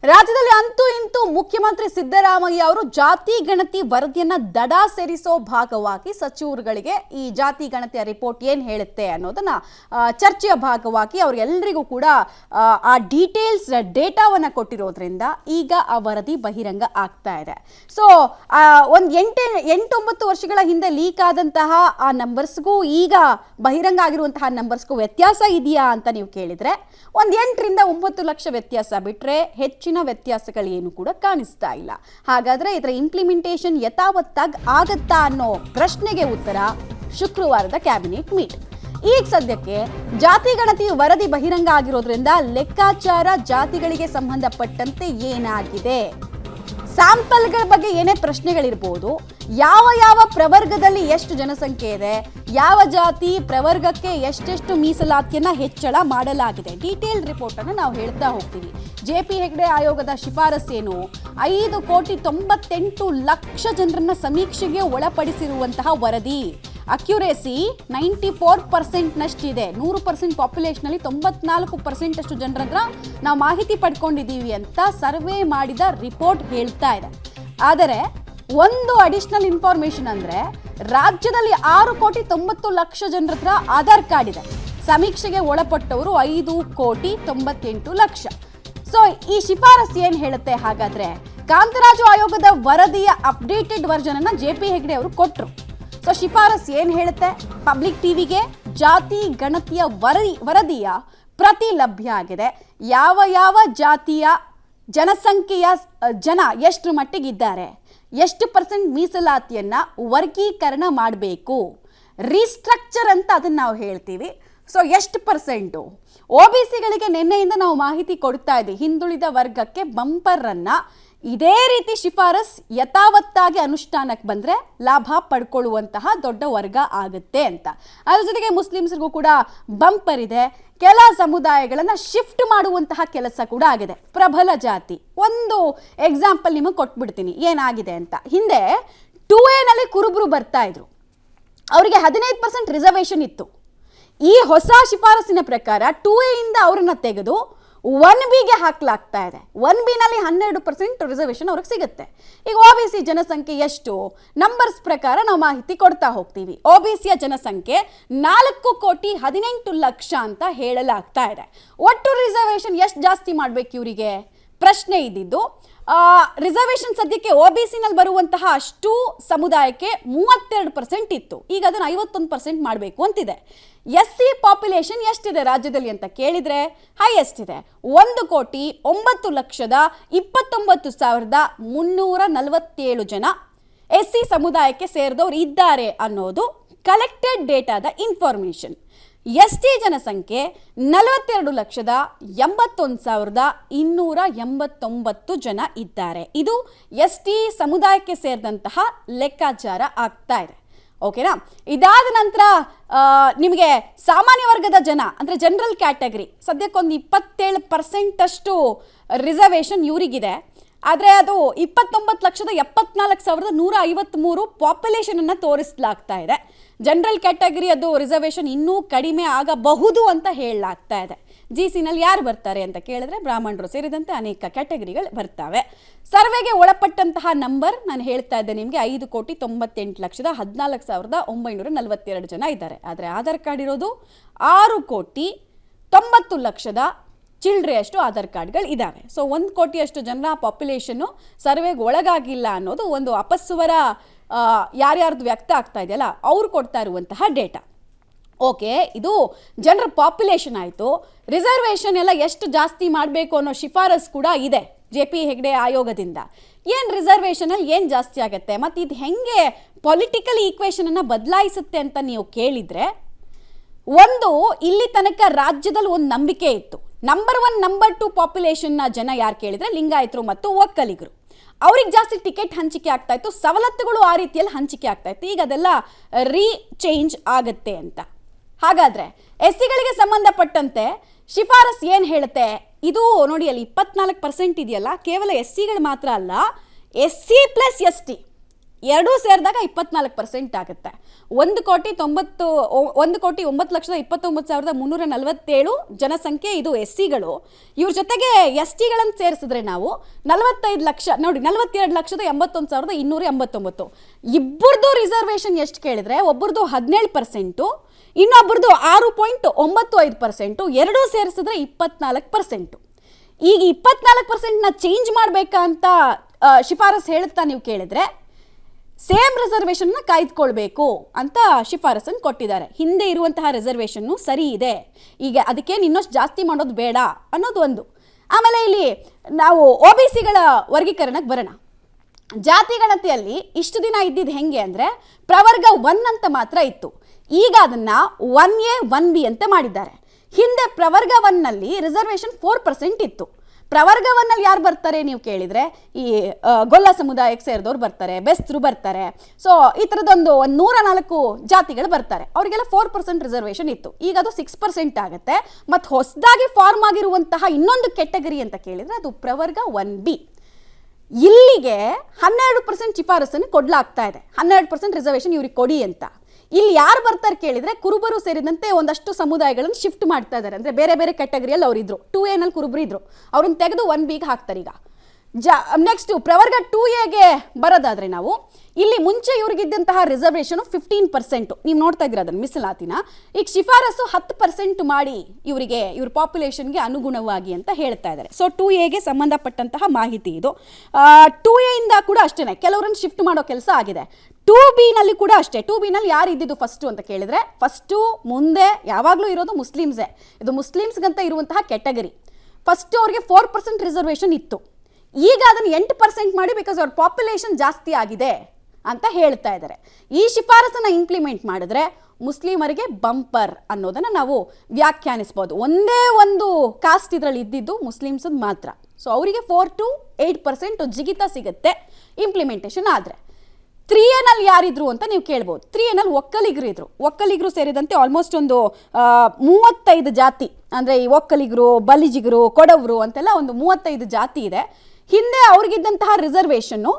ರಾಜ್ಯದಲ್ಲಿ ಅಂತೂ ಇಂತೂ ಮುಖ್ಯಮಂತ್ರಿ ಸಿದ್ದರಾಮಯ್ಯ ಅವರು ಜಾತಿ ಗಣತಿ ವರದಿಯನ್ನ ದಡ ಸೇರಿಸೋ ಭಾಗವಾಗಿ ಸಚಿವರುಗಳಿಗೆ ಈ ಜಾತಿ ಗಣತಿಯ ರಿಪೋರ್ಟ್ ಏನು ಹೇಳುತ್ತೆ ಅನ್ನೋದನ್ನ ಚರ್ಚೆಯ ಭಾಗವಾಗಿ ಅವರೆಲ್ಲರಿಗೂ ಕೂಡ ಆ ಡೀಟೇಲ್ಸ್ ಡೇಟಾವನ್ನ ಕೊಟ್ಟಿರೋದ್ರಿಂದ ಈಗ ಆ ವರದಿ ಬಹಿರಂಗ ಆಗ್ತಾ ಇದೆ. ಸೊ ಒಂದು 8-9 ವರ್ಷಗಳ ಹಿಂದೆ ಲೀಕ್ ಆದಂತಹ ಆ ನಂಬರ್ಸ್ಗೂ ಈಗ ಬಹಿರಂಗ ಆಗಿರುವಂತಹ ನಂಬರ್ಸ್ಗೂ ವ್ಯತ್ಯಾಸ ಇದೆಯಾ ಅಂತ ನೀವು ಕೇಳಿದ್ರೆ ಒಂದು 8-9 ಲಕ್ಷ ವ್ಯತ್ಯಾಸ ಬಿಟ್ರೆ ಹೆಚ್ಚಿನ ವ್ಯತ್ಯಾಸಗಳೇನು ಕೂಡ ಕಾಣಿಸ್ತಾ ಇಲ್ಲ. ಹಾಗಾದ್ರೆ ಇದರ ಇಂಪ್ಲಿಮೆಂಟೇಷನ್ ಯಥಾವತ್ತಾಗಿ ಆಗತ್ತಾ ಅನ್ನೋ ಪ್ರಶ್ನೆಗೆ ಉತ್ತರ ಶುಕ್ರವಾರದ ಕ್ಯಾಬಿನೆಟ್ ಮೀಟ್. ಈಗ ಸದ್ಯಕ್ಕೆ ಜಾತಿ ಗಣತಿ ವರದಿ ಬಹಿರಂಗ ಆಗಿರೋದ್ರಿಂದ ಲೆಕ್ಕಾಚಾರ ಜಾತಿಗಳಿಗೆ ಸಂಬಂಧಪಟ್ಟಂತೆ ಏನಾಗಿದೆ, ಸ್ಯಾಂಪಲ್ಗಳ ಬಗ್ಗೆ ಏನೇ ಪ್ರಶ್ನೆಗಳಿರ್ಬೋದು, ಯಾವ ಪ್ರವರ್ಗದಲ್ಲಿ ಎಷ್ಟು ಜನಸಂಖ್ಯೆ ಇದೆ, ಯಾವ ಜಾತಿ ಪ್ರವರ್ಗಕ್ಕೆ ಎಷ್ಟೆಷ್ಟು ಮೀಸಲಾತಿಯನ್ನ ಹೆಚ್ಚಳ ಮಾಡಲಾಗಿದೆ, ಡೀಟೇಲ್ ರಿಪೋರ್ಟ್ ಅನ್ನು ನಾವು ಹೇಳ್ತಾ ಹೋಗ್ತೀವಿ. JP ಹೆಗ್ಡೆ ಆಯೋಗದ ಶಿಫಾರಸೇನು 5,98,00,000 ಜನರನ್ನ ಸಮೀಕ್ಷೆಗೆ ಒಳಪಡಿಸಿರುವಂತಹ ವರದಿ. ಅಕ್ಯುರೇಸಿ 94% ನಷ್ಟಿದೆ. 100% ಪಾಪ್ಯುಲೇಷನಲ್ಲಿ 94% ಅಷ್ಟು ಜನರ ಹತ್ರ ನಾವು ಮಾಹಿತಿ ಪಡ್ಕೊಂಡಿದ್ದೀವಿ ಅಂತ ಸರ್ವೆ ಮಾಡಿದ ರಿಪೋರ್ಟ್ ಹೇಳ್ತಾ ಇದೆ. ಆದರೆ ಒಂದು ಅಡಿಷನಲ್ ಇನ್ಫಾರ್ಮೇಶನ್ ಅಂದ್ರೆ ರಾಜ್ಯದಲ್ಲಿ 6,90,00,000 ಜನರ ಹತ್ರ ಆಧಾರ್ ಕಾರ್ಡ್ ಇದೆ. ಸಮೀಕ್ಷೆಗೆ ಒಳಪಟ್ಟವರು 5,98,00,000. ಸೊ ಈ ಶಿಫಾರಸ್ ಏನ್ ಹೇಳುತ್ತೆ ಹಾಗಾದ್ರೆ? ಕಾಂತರಾಜು ಆಯೋಗದ ವರದಿಯ ಅಪ್ಡೇಟೆಡ್ ವರ್ಷನ್ ಅನ್ನ JP ಹೆಗ್ಡೆ ಅವರು ಕೊಟ್ಟರು. ಸೊ ಶಿಫಾರಸ್ ಏನ್ ಹೇಳುತ್ತೆ? ಪಬ್ಲಿಕ್ ಟಿವಿಗೆ ಜಾತಿ ಗಣತಿಯ ವರದಿಯ ಪ್ರತಿ ಲಭ್ಯ ಆಗಿದೆ. ಯಾವ ಜಾತಿಯ ಜನಸಂಖ್ಯೆಯ ಜನ ಎಷ್ಟು ಮಟ್ಟಿಗಿದ್ದಾರೆ, ಎಷ್ಟು % ಮೀಸಲಾತಿಯನ್ನ ವರ್ಗೀಕರಣ ಮಾಡಬೇಕು, ರೀಸ್ಟ್ರಕ್ಚರ್ ಅಂತ ಅದನ್ನ ನಾವು ಹೇಳ್ತೀವಿ. ಸೊ ಎಷ್ಟು %? OBCಗಳಿಗೆ ನಿನ್ನೆಯಿಂದ ನಾವು ಮಾಹಿತಿ ಕೊಡ್ತಾ ಇದ್ದೀವಿ. ಹಿಂದುಳಿದ ವರ್ಗಕ್ಕೆ ಬಂಪರ್ ಅನ್ನ ಇದೇ ರೀತಿ ಶಿಫಾರಸ್ ಯಥಾವತ್ತಾಗಿ ಅನುಷ್ಠಾನಕ್ಕೆ ಬಂದ್ರೆ ಲಾಭ ಪಡ್ಕೊಳ್ಳುವಂತಹ ದೊಡ್ಡ ವರ್ಗ ಆಗುತ್ತೆ ಅಂತ. ಅದ್ರ ಜೊತೆಗೆ ಮುಸ್ಲಿಮ್ಸ್ರಿಗೂ ಕೂಡ ಬಂಪರ್ ಇದೆ. ಕೆಲ ಸಮುದಾಯಗಳನ್ನ ಶಿಫ್ಟ್ ಮಾಡುವಂತಹ ಕೆಲಸ ಕೂಡ ಆಗಿದೆ. ಪ್ರಬಲ ಜಾತಿ ಒಂದು ಎಕ್ಸಾಂಪಲ್ ನಿಮಗೆ ಕೊಟ್ಬಿಡ್ತೀನಿ ಏನಾಗಿದೆ ಅಂತ. ಹಿಂದೆ 2A ನಲ್ಲಿ ಕುರುಬರು ಬರ್ತಾ ಇದ್ರು, ಅವರಿಗೆ 15% ರಿಸರ್ವೇಶನ್ ಇತ್ತು. ಈ ಹೊಸ ಶಿಫಾರಸಿನ ಪ್ರಕಾರ 2A ಇಂದ ಅವರನ್ನ ತೆಗೆದು 1Bಗೆ ಹಾಕಲಾಗ್ತಾ ಇದೆ. 1B ನಲ್ಲಿ 12% ರಿಸರ್ವೇಶನ್ ಅವ್ರಿಗೆ ಸಿಗುತ್ತೆ. ಈಗ OBC ಜನಸಂಖ್ಯೆ ಎಷ್ಟು ನಂಬರ್ಸ್ ಪ್ರಕಾರ ನಾವು ಮಾಹಿತಿ ಕೊಡ್ತಾ ಹೋಗ್ತೀವಿ. OBCಯ ಜನಸಂಖ್ಯೆ 4,18,00,000 ಅಂತ ಹೇಳಲಾಗ್ತಾ ಇದೆ. ಒಟ್ಟು ರಿಸರ್ವೇಶನ್ ಎಷ್ಟು ಜಾಸ್ತಿ ಮಾಡ್ಬೇಕು ಇವರಿಗೆ ಪ್ರಶ್ನೆ ಇದ್ದಿದ್ದು. ರಿಸರ್ವೇಶನ್ ಸದ್ಯಕ್ಕೆ OBC ನಲ್ಲಿ ಬರುವಂತಹ ಅಷ್ಟು ಸಮುದಾಯಕ್ಕೆ 32% ಇತ್ತು. ಈಗ ಅದನ್ನು 51% ಮಾಡಬೇಕು ಅಂತಿದೆ. SC ಪಾಪ್ಯುಲೇಷನ್ ಎಷ್ಟಿದೆ ರಾಜ್ಯದಲ್ಲಿ ಅಂತ ಕೇಳಿದ್ರೆ ಹೈಯೆಸ್ಟ್ ಇದೆ. 1,09,29,347 ಜನ SC ಸಮುದಾಯಕ್ಕೆ ಸೇರಿದವರು ಇದ್ದಾರೆ ಅನ್ನೋದು ಕಲೆಕ್ಟೆಡ್ ಡೇಟಾದ ಇನ್ಫಾರ್ಮೇಶನ್. ST ಜನಸಂಖ್ಯೆ 42,81,289 ಜನ ಇದ್ದಾರೆ. ಇದು ST ಸಮುದಾಯಕ್ಕೆ ಸೇರಿದಂತಹ ಲೆಕ್ಕಾಚಾರ ಆಗ್ತಾ ಇದೆ. ಓಕೆನಾ? ಇದಾದ ನಂತರ ನಿಮಗೆ ಸಾಮಾನ್ಯ ವರ್ಗದ ಜನ ಅಂದರೆ ಜನರಲ್ ಕ್ಯಾಟಗರಿ ಸದ್ಯಕ್ಕೊಂದು 27% ಅಷ್ಟು ರಿಸರ್ವೇಶನ್ ಇವರಿಗಿದೆ. ಆದರೆ ಅದು 29,74,153 ಪಾಪ್ಯುಲೇಷನನ್ನು ತೋರಿಸಲಾಗ್ತಾ ಇದೆ. ಜನರಲ್ ಕ್ಯಾಟಗರಿ ಅದು ರಿಸರ್ವೇಶನ್ ಇನ್ನೂ ಕಡಿಮೆ ಆಗಬಹುದು ಅಂತ ಹೇಳಲಾಗ್ತಾ ಇದೆ. GCನಲ್ಲಿ ಯಾರು ಬರ್ತಾರೆ ಅಂತ ಕೇಳಿದ್ರೆ ಬ್ರಾಹ್ಮಣರು ಸೇರಿದಂತೆ ಅನೇಕ ಕ್ಯಾಟಗರಿಗಳು ಬರ್ತವೆ. ಸರ್ವೆಗೆ ಒಳಪಟ್ಟಂತಹ ನಂಬರ್ ನಾನು ಹೇಳ್ತಾ ಇದ್ದೆ ನಿಮಗೆ 5,98,14,942 ಜನ ಇದ್ದಾರೆ. ಆದರೆ ಆಧಾರ್ ಕಾರ್ಡ್ ಇರೋದು 6,90,00,000 ಚಿಲ್ಡ್ರೆಯಷ್ಟು ಆಧಾರ್ ಕಾರ್ಡ್ಗಳು ಇದ್ದಾವೆ. ಸೊ 1 ಕೋಟಿಯಷ್ಟು ಜನ ಪಾಪ್ಯುಲೇಷನ್ನು ಸರ್ವೆಗೆ ಒಳಗಾಗಿಲ್ಲ ಅನ್ನೋದು ಒಂದು ಅಪಸ್ವರ ಯಾರ್ಯಾರ್ದು ವ್ಯಕ್ತ ಆಗ್ತಾ ಇದೆಯಲ್ಲ ಅವ್ರು ಕೊಡ್ತಾ ಇರುವಂತಹ ಡೇಟಾ. ಓಕೆ, ಇದು ಜನರ ಪಾಪ್ಯುಲೇಷನ್ ಆಯಿತು. ರಿಸರ್ವೇಷನ್ ಎಲ್ಲ ಎಷ್ಟು ಜಾಸ್ತಿ ಮಾಡಬೇಕು ಅನ್ನೋ ಶಿಫಾರಸ್ ಕೂಡ ಇದೆ JP ಹೆಗ್ಡೆ ಆಯೋಗದಿಂದ. ಏನು ರಿಸರ್ವೇಷನಲ್ಲಿ ಏನು ಜಾಸ್ತಿ ಆಗುತ್ತೆ ಮತ್ತು ಇದು ಹೆಂಗೆ ಪೊಲಿಟಿಕಲ್ ಈಕ್ವೇಷನನ್ನು ಬದಲಾಯಿಸುತ್ತೆ ಅಂತ ನೀವು ಕೇಳಿದರೆ, ಒಂದು ಇಲ್ಲಿ ತನಕ ರಾಜ್ಯದಲ್ಲಿ ಒಂದು ನಂಬಿಕೆ ಇತ್ತು. ನಂಬರ್ 1 ನಂಬರ್ 2 ಪಾಪ್ಯುಲೇಷನ್ನ ಜನ ಯಾರು ಕೇಳಿದರೆ ಲಿಂಗಾಯತರು ಮತ್ತು ಒಕ್ಕಲಿಗರು. ಅವ್ರಿಗೆ ಜಾಸ್ತಿ ಟಿಕೆಟ್ ಹಂಚಿಕೆ ಆಗ್ತಾ ಇತ್ತು, ಸವಲತ್ತುಗಳು ಆ ರೀತಿಯಲ್ಲಿ ಹಂಚಿಕೆ ಆಗ್ತಾ ಇತ್ತು. ಈಗ ಅದೆಲ್ಲ ರೀಚೇಂಜ್ ಆಗುತ್ತೆ ಅಂತ. ಹಾಗಾದರೆ SCಗಳಿಗೆ ಸಂಬಂಧಪಟ್ಟಂತೆ ಶಿಫಾರಸ್ ಏನು ಹೇಳುತ್ತೆ? ಇದು ನೋಡಿ, ಅಲ್ಲಿ 24% ಇದೆಯಲ್ಲ, ಕೇವಲ SCಗಳು ಮಾತ್ರ ಅಲ್ಲ, SC + ST ಎರಡೂ ಸೇರಿದಾಗ 24% ಆಗುತ್ತೆ. 1,09,29,347 ಜನಸಂಖ್ಯೆ ಇದು SCಗಳು. ಇವ್ರ ಜೊತೆಗೆ STಗಳನ್ನು ಸೇರಿಸಿದ್ರೆ ನಾವು 45 ಲಕ್ಷ ನೋಡಿ, 42,81,289. ಇಬ್ಬರದು ರಿಸರ್ವೇಷನ್ ಎಷ್ಟು ಕೇಳಿದ್ರೆ ಒಬ್ಬರದು 17%, ಇನ್ನೊಬ್ಬರದು 6.95%, ಎರಡೂ ಸೇರಿಸಿದ್ರೆ 24%. ಈಗ 24%ನ ಚೇಂಜ್ ಮಾಡಬೇಕಾ ಅಂತ ಶಿಫಾರಸ್ ಹೇಳುತ್ತಾ ನೀವು ಕೇಳಿದ್ರೆ ಸೇಮ್ ರಿಸರ್ವೇಷನ್ನ ಕಾಯ್ದುಕೊಳ್ಬೇಕು ಅಂತ ಶಿಫಾರಸನ್ನು ಕೊಟ್ಟಿದ್ದಾರೆ. ಹಿಂದೆ ಇರುವಂತಹ ರಿಸರ್ವೇಷನ್ನು ಸರಿ ಇದೆ, ಈಗ ಅದಕ್ಕೇನು ಇನ್ನಷ್ಟು ಜಾಸ್ತಿ ಮಾಡೋದು ಬೇಡ ಅನ್ನೋದು ಒಂದು. ಆಮೇಲೆ ಇಲ್ಲಿ ನಾವು OBCಗಳ ವರ್ಗೀಕರಣಕ್ಕೆ ಬರೋಣ. ಜಾತಿ ಗಣತಿಯಲ್ಲಿ ಇಷ್ಟು ದಿನ ಇದ್ದಿದ್ದು ಹೆಂಗೆ ಅಂದರೆ ಪ್ರವರ್ಗ 1 ಅಂತ ಮಾತ್ರ ಇತ್ತು. ಈಗ ಅದನ್ನು 1A 1B ಅಂತ ಮಾಡಿದ್ದಾರೆ. ಹಿಂದೆ ಪ್ರವರ್ಗ 1ನಲ್ಲಿ ರಿಸರ್ವೇಷನ್ 4% ಇತ್ತು. ಪ್ರವರ್ಗ 1ನಲ್ಲಿ ಯಾರು ಬರ್ತಾರೆ ನೀವು ಕೇಳಿದರೆ ಈ ಗೊಲ್ಲ ಸಮುದಾಯಕ್ಕೆ ಸೇರಿದವ್ರು ಬರ್ತಾರೆ, ಬೆಸ್ತರು ಬರ್ತಾರೆ. ಸೊ ಈ ಥರದೊಂದು 104 ಜಾತಿಗಳು ಬರ್ತಾರೆ. ಅವರಿಗೆಲ್ಲ 4% ರಿಸರ್ವೇಷನ್ ಇತ್ತು. ಈಗ ಅದು 6% ಆಗುತ್ತೆ. ಮತ್ತು ಹೊಸದಾಗಿ ಫಾರ್ಮ್ ಆಗಿರುವಂತಹ ಇನ್ನೊಂದು ಕೆಟಗರಿ ಅಂತ ಕೇಳಿದರೆ ಅದು ಪ್ರವರ್ಗ 1B. ಇಲ್ಲಿಗೆ 12% ಶಿಫಾರಸನ್ನು ಕೊಡಲಾಗ್ತಾ ಇದೆ. 12% ರಿಸರ್ವೇಷನ್ ಇವ್ರಿಗೆ ಕೊಡಿ ಅಂತ. ಇಲ್ಲಿ ಯಾರು ಬರ್ತಾರೆ ಕೇಳಿದರೆ ಕುರುಬರು ಸೇರಿದಂತೆ ಒಂದಷ್ಟು ಸಮುದಾಯಗಳನ್ನು ಶಿಫ್ಟ್ ಮಾಡ್ತಾ ಇದ್ದಾರೆ. ಅಂದರೆ ಬೇರೆ ಬೇರೆ ಕ್ಯಾಟಗರಿಯಲ್ಲಿ ಅವರಿದ್ರು. 2Aನಲ್ಲಿ ಕುರುಬರು ಇದ್ರು, ಅವ್ರನ್ನ ತೆಗೆದು 1Bಗೆ ಹಾಕ್ತಾರೆ. ಈಗ ನೆಕ್ಸ್ಟು ಪ್ರವರ್ಗ 2Aಗೆ ಬರೋದಾದರೆ ನಾವು ಇಲ್ಲಿ ಮುಂಚೆ ಇವ್ರಿಗಿದ್ದಂತಹ ರಿಸರ್ವೇಷನು 15%. ನೀವು ನೋಡ್ತಾ ಇದ್ದೀರ ಅದನ್ನು ಮೀಸಲಾತಿನ. ಈಗ ಶಿಫಾರಸು 10% ಮಾಡಿ ಇವ್ರ ಪಾಪ್ಯುಲೇಷನ್ಗೆ ಅನುಗುಣವಾಗಿ ಅಂತ ಹೇಳ್ತಾ ಇದ್ದಾರೆ. ಸೊ 2Aಗೆ ಸಂಬಂಧಪಟ್ಟಂತಹ ಮಾಹಿತಿ ಇದು. 2Aಯಿಂದ ಕೂಡ ಅಷ್ಟೇ ಕೆಲವರನ್ನು ಶಿಫ್ಟ್ ಮಾಡೋ ಕೆಲಸ ಆಗಿದೆ. 2Bನಲ್ಲಿ ಕೂಡ ಅಷ್ಟೇ. 2Bನಲ್ಲಿ ಯಾರು ಇದ್ದಿದ್ದು ಫಸ್ಟು ಅಂತ ಕೇಳಿದರೆ ಫಸ್ಟು ಮುಂದೆ ಯಾವಾಗಲೂ ಇರೋದು ಮುಸ್ಲಿಮ್ಸೇ. ಇದು ಮುಸ್ಲಿಮ್ಸ್ಗಂತ ಇರುವಂತಹ ಕೆಟಗರಿ. ಫಸ್ಟು ಅವ್ರಿಗೆ 4% ರಿಸರ್ವೇಷನ್ ಇತ್ತು. ಈಗ ಅದನ್ನು 8% ಮಾಡಿ ಬಿಕಾಸ್ ಅವ್ರ ಪಾಪ್ಯುಲೇಷನ್ ಜಾಸ್ತಿ ಆಗಿದೆ ಅಂತ ಹೇಳ್ತಾ ಇದ್ದಾರೆ. ಈ ಶಿಫಾರಸನ್ನು ಇಂಪ್ಲಿಮೆಂಟ್ ಮಾಡಿದ್ರೆ ಮುಸ್ಲಿಮರಿಗೆ ಬಂಪರ್ ಅನ್ನೋದನ್ನು ನಾವು ವ್ಯಾಖ್ಯಾನಿಸ್ಬೋದು. ಒಂದೇ ಒಂದು ಕಾಸ್ಟ್ ಇದರಲ್ಲಿ ಇದ್ದಿದ್ದು ಮುಸ್ಲಿಮ್ಸದ್ದು ಮಾತ್ರ. ಸೊ ಅವರಿಗೆ 4 to 8% ಜಿಗಿತ ಸಿಗುತ್ತೆ ಇಂಪ್ಲಿಮೆಂಟೇಷನ್ ಆದರೆ. 3Aನಲ್ಲಿ ಯಾರಿದ್ರು ಅಂತ ನೀವು ಕೇಳ್ಬೋದು. 3Aನಲ್ಲಿ ಒಕ್ಕಲಿಗರು ಇದ್ರು. ಒಕ್ಕಲಿಗರು ಸೇರಿದಂತೆ ಆಲ್ಮೋಸ್ಟ್ ಒಂದು 35 ಜಾತಿ, ಅಂದರೆ ಈ ಒಕ್ಕಲಿಗರು, ಬಲಿಜಿಗರು, ಕೊಡವರು ಅಂತೆಲ್ಲ ಒಂದು 35 ಜಾತಿ ಇದೆ. ಹಿಂದೆ ಅವ್ರಿಗಿದ್ದಂತಹ ರಿಸರ್ವೇಷನ್ನು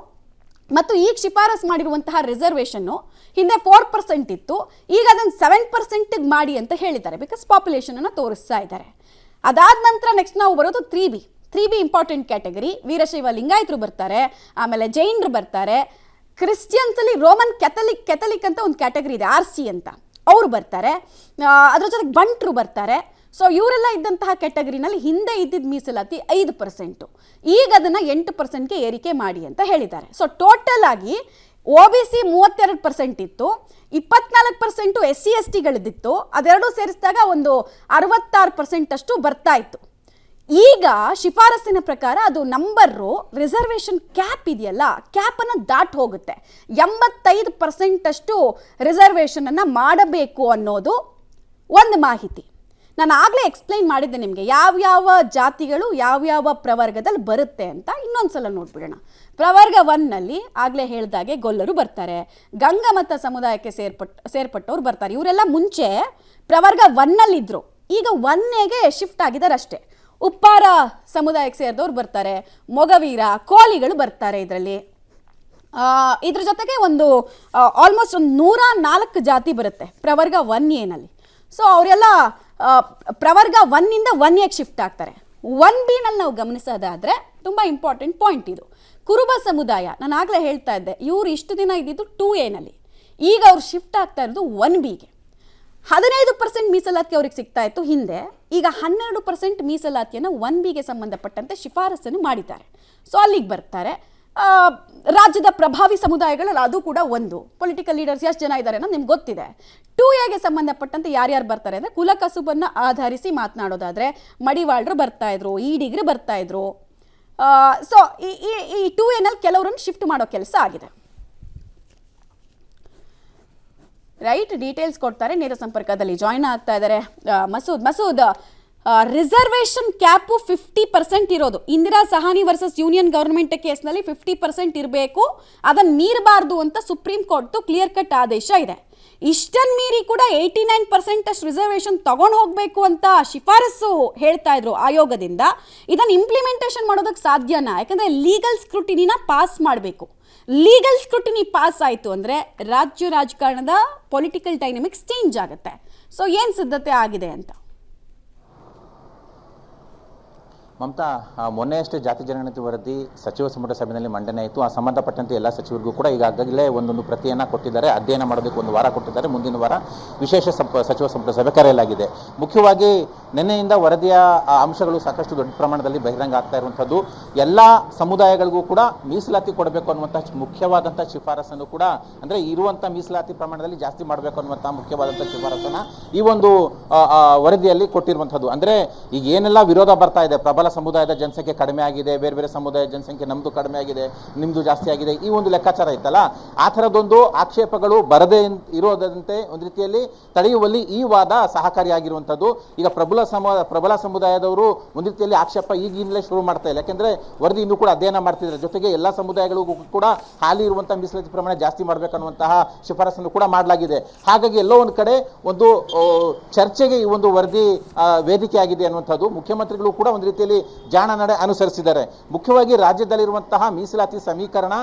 ಮತ್ತು ಈಗ ಶಿಫಾರಸ್ ಮಾಡಿರುವಂತಹ ರಿಸರ್ವೇಷನ್ನು ಹಿಂದೆ 4% ಇತ್ತು. ಈಗ ಅದನ್ನು 7% ಮಾಡಿ ಅಂತ ಹೇಳಿದ್ದಾರೆ. ಬಿಕಾಸ್ ಪಾಪ್ಯುಲೇಷನನ್ನು ತೋರಿಸ್ತಾ ಇದ್ದಾರೆ. ಅದಾದ ನಂತರ ನೆಕ್ಸ್ಟ್ ನಾವು ಬರೋದು 3B ಇಂಪಾರ್ಟೆಂಟ್ ಕ್ಯಾಟಗರಿ. ವೀರಶೈವ ಲಿಂಗಾಯತರು ಬರ್ತಾರೆ, ಆಮೇಲೆ ಜೈನರು ಬರ್ತಾರೆ, ಕ್ರಿಶ್ಚಿಯನ್ಸಲ್ಲಿ ರೋಮನ್ ಕೆಥಲಿಕ್ ಅಂತ ಒಂದು ಕ್ಯಾಟಗರಿ ಇದೆ, RC ಅಂತ, ಅವರು ಬರ್ತಾರೆ. ಅದ್ರ ಜೊತೆಗೆ ಬಂಟರು ಬರ್ತಾರೆ. ಸೊ ಇವರೆಲ್ಲ ಇದ್ದಂತಹ ಕ್ಯಾಟಗರಿನಲ್ಲಿ ಹಿಂದೆ ಇದ್ದಿದ್ದ ಮೀಸಲಾತಿ 5%, ಈಗ ಅದನ್ನು 8%ಗೆ ಏರಿಕೆ ಮಾಡಿ ಅಂತ ಹೇಳಿದ್ದಾರೆ. ಸೊ ಟೋಟಲ್ ಆಗಿ OBC 32% ಇತ್ತು, 24% SC STಗಳಿದ್ದಿತ್ತು. ಅದೆರಡೂ ಸೇರಿಸಿದಾಗ ಒಂದು 66% ಅಷ್ಟು ಬರ್ತಾ ಇತ್ತು. ಈಗ ಶಿಫಾರಸ್ಸಿನ ಪ್ರಕಾರ ಅದು ನಂಬರು ರಿಸರ್ವೇಷನ್ ಕ್ಯಾಪ್ ಇದೆಯಲ್ಲ, ಕ್ಯಾಪನ್ನು ದಾಟ್ ಹೋಗುತ್ತೆ. 85% ಅಷ್ಟು ರಿಸರ್ವೇಷನನ್ನು ಮಾಡಬೇಕು ಅನ್ನೋದು ಒಂದು ಮಾಹಿತಿ. ನಾನು ಆಗಲೇ ಎಕ್ಸ್ಪ್ಲೈನ್ ಮಾಡಿದ್ದೆ ನಿಮಗೆ ಯಾವ್ಯಾವ ಜಾತಿಗಳು ಯಾವ್ಯಾವ ಪ್ರವರ್ಗದಲ್ಲಿ ಬರುತ್ತೆ ಅಂತ. ಇನ್ನೊಂದು ಸಲ ನೋಡ್ಬಿಡೋಣ. ಪ್ರವರ್ಗ 1ನಲ್ಲಿ ಆಗಲೇ ಹೇಳ್ದಾಗೆ ಗೊಲ್ಲರು ಬರ್ತಾರೆ, ಗಂಗಮತ ಸಮುದಾಯಕ್ಕೆ ಸೇರ್ಪಟ್ಟವ್ರು ಬರ್ತಾರೆ. ಇವರೆಲ್ಲ ಮುಂಚೆ ಪ್ರವರ್ಗ 1ನಲ್ಲಿದ್ದರು, ಈಗ 1Aಗೆ ಶಿಫ್ಟ್ ಆಗಿದ್ದಾರೆ ಅಷ್ಟೇ. ಉಪ್ಪಾರ ಸಮುದಾಯಕ್ಕೆ ಸೇರಿದವ್ರು ಬರ್ತಾರೆ, ಮೊಗವೀರ, ಕೋಲಿಗಳು ಬರ್ತಾರೆ ಇದರಲ್ಲಿ. ಇದ್ರ ಜೊತೆಗೆ ಒಂದು ಆಲ್ಮೋಸ್ಟ್ ಒಂದು 104 ಜಾತಿ ಬರುತ್ತೆ ಪ್ರವರ್ಗ 1Aನಲ್ಲಿ. ಸೊ ಅವರೆಲ್ಲ ಪ್ರವರ್ಗ 1ನಿಂದ 1Aಗೆ ಶಿಫ್ಟ್ ಆಗ್ತಾರೆ. 1Bನಲ್ಲಿ ನಾವು ಗಮನಿಸೋದಾದರೆ ತುಂಬ ಇಂಪಾರ್ಟೆಂಟ್ ಪಾಯಿಂಟ್ ಇದು. ಕುರುಬ ಸಮುದಾಯ ನಾನು ಆಗಲೇ ಹೇಳ್ತಾ ಇದ್ದೆ, ಇವರು ಇಷ್ಟು ದಿನ ಇದ್ದಿದ್ದು 2Aನಲ್ಲಿ, ಈಗ ಅವ್ರು ಶಿಫ್ಟ್ ಆಗ್ತಾ ಇರೋದು 1Bಗೆ. 15% ಮೀಸಲಾತಿ ಅವ್ರಿಗೆ ಸಿಗ್ತಾ ಇತ್ತು ಹಿಂದೆ, ಈಗ 12% ಮೀಸಲಾತಿಯನ್ನು 1Bಗೆ ಸಂಬಂಧಪಟ್ಟಂತೆ ಶಿಫಾರಸನ್ನು ಮಾಡಿದ್ದಾರೆ. ಸೊ ಅಲ್ಲಿಗೆ ಬರ್ತಾರೆ. ರಾಜ್ಯದ ಪ್ರಭಾವಿ ಸಮುದಾಯಗಳಲ್ಲಿ ಅದು ಕೂಡ ಒಂದು. ಪೊಲಿಟಿಕಲ್ ಲೀಡರ್ಸ್ ಎಷ್ಟು ಜನ ಇದ್ದಾರೆ ಅನ್ನೋದು ನಿಮ್ಗೆ ಗೊತ್ತಿದೆ. 2Aಗೆ ಸಂಬಂಧಪಟ್ಟಂತೆ ಯಾರ್ಯಾರು ಬರ್ತಾರೆ ಅಂದರೆ ಕುಲ ಕಸುಬನ್ನು ಆಧರಿಸಿ ಮಾತನಾಡೋದಾದರೆ ಮಡಿವಾಳರು ಬರ್ತಾಯಿದ್ರು, ಈಡಿಗರು ಬರ್ತಾಯಿದ್ರು. ಸೊ ಈ 2Aನಲ್ಲಿ ಕೆಲವರನ್ನು ಶಿಫ್ಟ್ ಮಾಡೋ ಕೆಲಸ ಆಗಿದೆ. ರೈಟ್, ಡೀಟೇಲ್ಸ್ ಕೊಡ್ತಾರೆ. ನೇರ ಸಂಪರ್ಕದಲ್ಲಿ ಜಾಯ್ನ್ ಆಗ್ತಾ ಇದ್ದಾರೆ ಮಸೂದ್. ರಿಸರ್ವೇಷನ್ ಕ್ಯಾಪು 50% ಇರೋದು. Indira Sawhney versus union government ಕೇಸ್ನಲ್ಲಿ 50% ಇರಬೇಕು, ಅದನ್ನು ಮೀರಬಾರ್ದು ಅಂತ ಸುಪ್ರೀಂ ಕೋರ್ಟ್ದು ಕ್ಲಿಯರ್ ಕಟ್ ಆದೇಶ ಇದೆ. ಇಷ್ಟನ್ನು ಮೀರಿ ಕೂಡ 89% ಅಷ್ಟು ರಿಸರ್ವೇಷನ್ ತಗೊಂಡು ಹೋಗಬೇಕು ಅಂತ ಶಿಫಾರಸು ಹೇಳ್ತಾ ಇದ್ರು ಆಯೋಗದಿಂದ. ಇದನ್ನು ಇಂಪ್ಲಿಮೆಂಟೇಷನ್ ಮಾಡೋದಕ್ಕೆ ಸಾಧ್ಯನಾ? ಯಾಕಂದರೆ ಲೀಗಲ್ ಸ್ಕ್ರೂಟಿನಿನ ಪಾಸ್ ಮಾಡಬೇಕು. ಲೀಗಲ್ ಸ್ಕ್ರೂಟಿನಿ ಪಾಸ್ ಆಯಿತು ಅಂದರೆ ರಾಜ್ಯ ರಾಜಕಾರಣದ ಪೊಲಿಟಿಕಲ್ ಡೈನಮಿಕ್ಸ್ ಚೇಂಜ್ ಆಗುತ್ತೆ. ಸೊ ಏನು ಸಿದ್ಧತೆ ಆಗಿದೆ ಅಂತ? ಮಮತಾ, ಮೊನ್ನೆಯಷ್ಟೇ ಜಾತಿ ಜನಗಣತಿ ವರದಿ ಸಚಿವ ಸಂಪುಟ ಸಭೆಯಲ್ಲಿ ಮಂಡನೆ ಆಯಿತು. ಆ ಸಂಬಂಧಪಟ್ಟಂತೆ ಎಲ್ಲ ಸಚಿವರಿಗೂ ಕೂಡ ಈಗಾಗಲೇ ಒಂದೊಂದು ಪ್ರತಿಯನ್ನು ಕೊಟ್ಟಿದ್ದಾರೆ. ಅಧ್ಯಯನ ಮಾಡೋದಕ್ಕೆ 1 ವಾರ ಕೊಟ್ಟಿದ್ದಾರೆ. ಮುಂದಿನ ವಾರ ವಿಶೇಷ ಸಚಿವ ಸಂಪುಟ ಸಭೆ ಕರೆಯಲಾಗಿದೆ. ಮುಖ್ಯವಾಗಿ ನಿನ್ನೆಯಿಂದ ವರದಿಯ ಅಂಶಗಳು ಸಾಕಷ್ಟು ದೊಡ್ಡ ಪ್ರಮಾಣದಲ್ಲಿ ಬಹಿರಂಗ ಆಗ್ತಾ ಇರುವಂಥದ್ದು. ಎಲ್ಲ ಸಮುದಾಯಗಳಿಗೂ ಕೂಡ ಮೀಸಲಾತಿ ಕೊಡಬೇಕು ಅನ್ನುವಂಥ ಮುಖ್ಯವಾದಂಥ ಶಿಫಾರಸನ್ನು ಕೂಡ, ಅಂದರೆ ಇರುವಂಥ ಮೀಸಲಾತಿ ಪ್ರಮಾಣದಲ್ಲಿ ಜಾಸ್ತಿ ಮಾಡಬೇಕು ಅನ್ನುವಂಥ ಮುಖ್ಯವಾದಂಥ ಶಿಫಾರಸನ್ನು ಈ ಒಂದು ವರದಿಯಲ್ಲಿ ಕೊಟ್ಟಿರುವಂಥದ್ದು. ಅಂದರೆ ಈಗ ಏನೆಲ್ಲ ವಿರೋಧ ಬರ್ತಾ ಇದೆ, ಪ್ರಬಲ ಸಮುದಾಯದ ಜನಸಂಖ್ಯೆ ಕಡಿಮೆ ಆಗಿದೆ, ಬೇರೆ ಬೇರೆ ಸಮುದಾಯದ ಜನಸಂಖ್ಯೆ ನಮ್ಮದು ಕಡಿಮೆ ಆಗಿದೆ, ನಿಮ್ಮದು ಜಾಸ್ತಿ ಆಗಿದೆ, ಈ ಒಂದು ಲೆಕ್ಕಾಚಾರ ಇತ್ತಲ್ಲ, ಆ ಥರದೊಂದು ಆಕ್ಷೇಪಗಳು ಬರದೇ ಇರೋದಂತೆ ಒಂದು ರೀತಿಯಲ್ಲಿ ತಡೆಯುವಲ್ಲಿ ಈ ವಾದ ಸಹಕಾರಿಯಾಗಿರುವಂಥದ್ದು. ಈಗ ಪ್ರಬಲ ಸಮುದಾಯದವರು ಒಂದು ರೀತಿಯಲ್ಲಿ ಆಕ್ಷೇಪ ಈಗಿನಲೇ ಶುರು ಮಾಡ್ತಾ ಇಲ್ಲ. ಯಾಕೆಂದರೆ ವರದಿ ಇನ್ನೂ ಕೂಡ ಅಧ್ಯಯನ ಮಾಡ್ತಿದ್ದಾರೆ. ಜೊತೆಗೆ ಎಲ್ಲ ಸಮುದಾಯಗಳಿಗೂ ಕೂಡ ಹಾಲಿ ಇರುವಂಥ ಮೀಸಲಾತಿ ಪ್ರಮಾಣ ಜಾಸ್ತಿ ಮಾಡಬೇಕನ್ನುವಂತಹ ಶಿಫಾರಸನ್ನು ಕೂಡ ಮಾಡಲಾಗಿದೆ. ಹಾಗಾಗಿ ಎಲ್ಲೋ ಒಂದು ಕಡೆ ಒಂದು ಚರ್ಚೆಗೆ ಈ ಒಂದು ವರದಿ ವೇದಿಕೆ ಆಗಿದೆ ಅನ್ನುವಂಥದ್ದು. ಮುಖ್ಯಮಂತ್ರಿಗಳು ಕೂಡ ಒಂದು ರೀತಿಯಲ್ಲಿ ಜಾಣ ನಡೆ ಅನುಸರಿಸಿದ್ದಾರೆ. ಮುಖ್ಯವಾಗಿ ರಾಜ್ಯದಲ್ಲಿರುವಂತಹ ಮೀಸಲಾತಿ ಸಮೀಕರಣ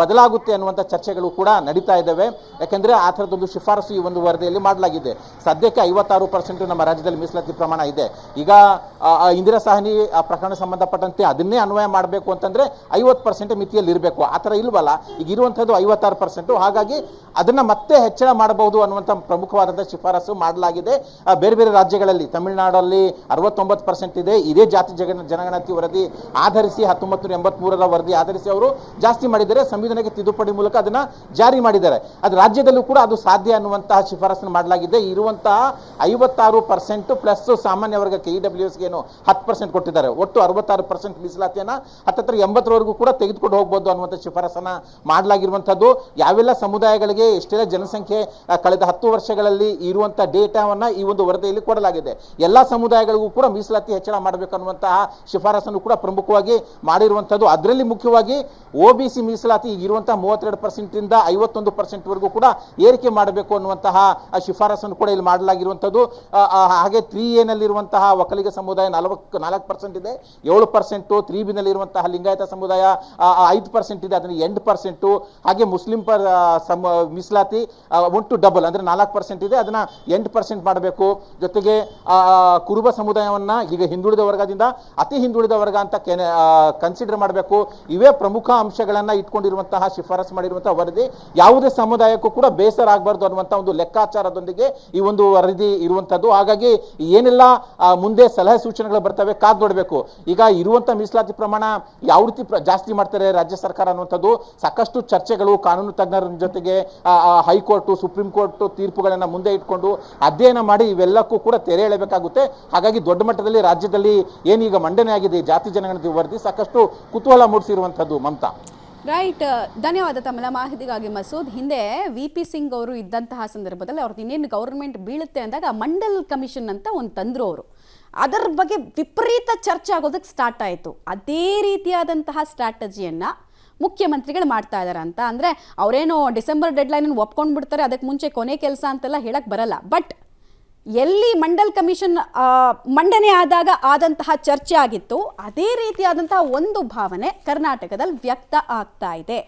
ಬದಲಾಗುತ್ತೆ ಅನ್ನುವಂಥ ಚರ್ಚೆಗಳು ಕೂಡ ನಡೀತಾ ಇದ್ದಾವೆ. ಯಾಕೆಂದರೆ ಆ ಥರದೊಂದು ಶಿಫಾರಸು ಈ ಒಂದು ವರದಿಯಲ್ಲಿ ಮಾಡಲಾಗಿದೆ. ಸದ್ಯಕ್ಕೆ 56% ನಮ್ಮ ರಾಜ್ಯದಲ್ಲಿ ಮೀಸಲಾತಿ ಪ್ರಮಾಣ ಇದೆ. ಈಗ ಇಂದಿರಾ ಸಾಹ್ನಿ ಪ್ರಕರಣ ಸಂಬಂಧಪಟ್ಟಂತೆ ಅದನ್ನೇ ಅನ್ವಯ ಮಾಡಬೇಕು ಅಂತಂದರೆ 50% ಮಿತಿಯಲ್ಲಿ ಇರಬೇಕು. ಆ ಥರ ಇಲ್ವಲ್ಲ, ಈಗ ಇರುವಂಥದ್ದು 56%. ಹಾಗಾಗಿ ಅದನ್ನು ಮತ್ತೆ ಹೆಚ್ಚಳ ಮಾಡಬಹುದು ಅನ್ನುವಂಥ ಪ್ರಮುಖವಾದಂಥ ಶಿಫಾರಸು ಮಾಡಲಾಗಿದೆ. ಬೇರೆ ಬೇರೆ ರಾಜ್ಯಗಳಲ್ಲಿ ತಮಿಳುನಾಡಲ್ಲಿ 69% ಇದೆ. ಇದೇ ಜಾತಿ ಜನಗಣತಿ ವರದಿ ಆಧರಿಸಿ 1983ರ ವರದಿ ಆಧರಿಸಿ ಅವರು ಜಾಸ್ತಿ ಮಾಡಿದ್ದಾರೆ. ಸಂವಿಧಾನಕ್ಕೆ ತಿದ್ದುಪಡಿ ಮೂಲಕ ಅದನ್ನು ಜಾರಿ ಮಾಡಿದ್ದಾರೆ. ಅದು ರಾಜ್ಯದಲ್ಲೂ ಕೂಡ ಅದು ಸಾಧ್ಯ ಅನ್ನುವಂತಹ ಶಿಫಾರಸನ್ನು ಮಾಡಲಾಗಿದೆ. ಇರುವಂತಹ 56% ಪ್ಲಸ್ ಸಾಮಾನ್ಯ ವರ್ಗಕ್ಕೆ EWSಗೆ 10% ಕೊಟ್ಟಿದ್ದಾರೆ. ಒಟ್ಟು 66% ಮೀಸಲಾತಿಯನ್ನು 80ರವರೆಗೂ ಕೂಡ ತೆಗೆದುಕೊಂಡು ಹೋಗ್ಬೋದು ಅನ್ನುವಂಥ ಶಿಫಾರಸನ್ನು ಮಾಡಲಾಗಿರುವಂಥದ್ದು. ಯಾವೆಲ್ಲ ಸಮುದಾಯಗಳಿಗೆ ಎಷ್ಟೆಲ್ಲ ಜನಸಂಖ್ಯೆ ಕಳೆದ 10 ವರ್ಷಗಳಲ್ಲಿ ಇರುವಂಥ ಡೇಟಾವನ್ನು ಈ ಒಂದು ವರದಿಯಲ್ಲಿ ಕೊಡಲಾಗಿದೆ. ಎಲ್ಲ ಸಮುದಾಯಗಳಿಗೂ ಕೂಡ ಮೀಸಲಾತಿ ಹೆಚ್ಚಳ ಮಾಡಬೇಕು ಅನ್ನುವಂತಹ ಶಿಫಾರಸನ್ನು ಕೂಡ ಪ್ರಮುಖವಾಗಿ ಮಾಡಿರುವಂಥದ್ದು. ಅದರಲ್ಲಿ ಮುಖ್ಯವಾಗಿ OBC ಮೀಸಲಾತಿ ಈಗಿರುವಂತಹ 32% 51%ವರೆಗೂ ಕೂಡ ಏರಿಕೆ ಮಾಡಬೇಕು ಅನ್ನುವಂತಹ ಶಿಫಾರಸನ್ನು ಕೂಡ ಇಲ್ಲಿ ಮಾಡಲಾಗಿರುವಂಥದ್ದು. ಹಾಗೆ 3A ಒಕ್ಕಲಿಗ ಸಮುದಾಯ 4% ಇದೆ, 7%. 3B ಲಿಂಗಾಯತ ಸಮುದಾಯ 5% ಇದೆ, ಅದನ್ನು 8%. ಹಾಗೆ ಮುಸ್ಲಿಂ ಮೀಸಲಾತಿ ಒಟ್ಟು ಡಬಲ್ ಅಂದರೆ 4% ಇದೆ, ಅದನ್ನು 8% ಮಾಡಬೇಕು. ಜೊತೆಗೆ ಕುರುಬ ಸಮುದಾಯವನ್ನು ಈಗ ಹಿಂದುಳಿದ ವರ್ಗದಿಂದ ಅತಿ ಹಿಂದುಳಿದ ವರ್ಗ ಅಂತ ಕನ್ಸಿಡರ್ ಮಾಡಬೇಕು. ಇವೇ ಪ್ರಮುಖ ಅಂಶಗಳನ್ನು ಇಟ್ಕೊಂಡಿರುವಂತಹ ಶಿಫಾರಸು ಮಾಡಿರುವಂತಹ ವರದಿ. ಯಾವುದೇ ಸಮುದಾಯಕ್ಕೂ ಕೂಡ ಬೇಸರ ಆಗಬಾರ್ದು ಅನ್ನುವಂಥ ಒಂದು ಲೆಕ್ಕಾಚಾರದೊಂದಿಗೆ ಈ ಒಂದು ವರದಿ ಇರುವಂಥದ್ದು. ಹಾಗಾಗಿ ಏನೆಲ್ಲ ಮುಂದೆ ಸಲಹೆ ಸೂಚನೆಗಳು ಬರ್ತವೆ ಕಾದು ನೋಡಬೇಕು. ಈಗ ಇರುವಂಥ ಮೀಸಲಾತಿ ಪ್ರಮಾಣ ಯಾವ ರೀತಿ ಜಾಸ್ತಿ ಮಾಡ್ತಾರೆ ರಾಜ್ಯ ಸರ್ಕಾರ ಅನ್ನುವಂಥದ್ದು ಸಾಕಷ್ಟು ಚರ್ಚೆಗಳು ಕಾನೂನು ತಜ್ಞರ ಜೊತೆಗೆ ಹೈಕೋರ್ಟು ಸುಪ್ರೀಂ ಕೋರ್ಟ್ ತೀರ್ಪುಗಳನ್ನು ಮುಂದೆ ಇಟ್ಕೊಂಡು ಅಧ್ಯಯನ ಮಾಡಿ ಇವೆಲ್ಲಕ್ಕೂ ಕೂಡ ತೆರೆ ಎಳೆಯಬೇಕಾಗುತ್ತೆ. ಹಾಗಾಗಿ ದೊಡ್ಡ ಮಟ್ಟದಲ್ಲಿ ರಾಜ್ಯದಲ್ಲಿ ಏನೀಗ ಮಂಡನೆ ಆಗಿದೆ ಜಾತಿ ಜನಗಣತಿ ವರದಿ ಸಾಕಷ್ಟು ಕುತೂಹಲ ಮೂಡಿಸಿರುವಂಥದ್ದು. ಮಮತಾ, ರೈಟ್, ಧನ್ಯವಾದ ತಮ್ಮೆಲ್ಲ ಮಾಹಿತಿಗಾಗಿ ಮಸೂದ್. ಹಿಂದೆ VP ಸಿಂಗ್ ಅವರು ಇದ್ದಂತಹ ಸಂದರ್ಭದಲ್ಲಿ ಅವ್ರದ್ದು ಇನ್ನೇನು ಗೌರ್ಮೆಂಟ್ ಬೀಳುತ್ತೆ ಅಂದಾಗ ಮಂಡಲ್ ಕಮಿಷನ್ ಅಂತ ಒಂದು ತಂದ್ರು ಅವರು. ಅದರ ಬಗ್ಗೆ ವಿಪರೀತ ಚರ್ಚೆ ಆಗೋದಕ್ಕೆ ಸ್ಟಾರ್ಟ್ ಆಯಿತು. ಅದೇ ರೀತಿಯಾದಂತಹ ಸ್ಟ್ರಾಟಜಿಯನ್ನು ಮುಖ್ಯಮಂತ್ರಿಗಳು ಮಾಡ್ತಾ ಇದ್ದಾರೆ ಅಂತ. ಅಂದರೆ ಅವರೇನು ಡಿಸೆಂಬರ್ ಡೆಡ್ಲೈನನ್ನು ಒಪ್ಕೊಂಡು ಬಿಡ್ತಾರೆ, ಅದಕ್ಕೆ ಮುಂಚೆ ಕೊನೆ ಕೆಲಸ ಅಂತೆಲ್ಲ ಹೇಳಕ್ಕೆ ಬರಲ್ಲ. ಬಟ್ ಎಲ್ಲಿ ಮಂಡಲ್ ಕಮಿಷನ್ ಮಂಡನೆ ಆದಾಗ ಆದಂತಹ ಚರ್ಚೆ ಆಗಿತ್ತು, ಅದೇ ರೀತಿಯಾದಂತಹ ಒಂದು ಭಾವನೆ ಕರ್ನಾಟಕದಲ್ಲಿ ವ್ಯಕ್ತ ಆಗ್ತಾ ಇದೆ.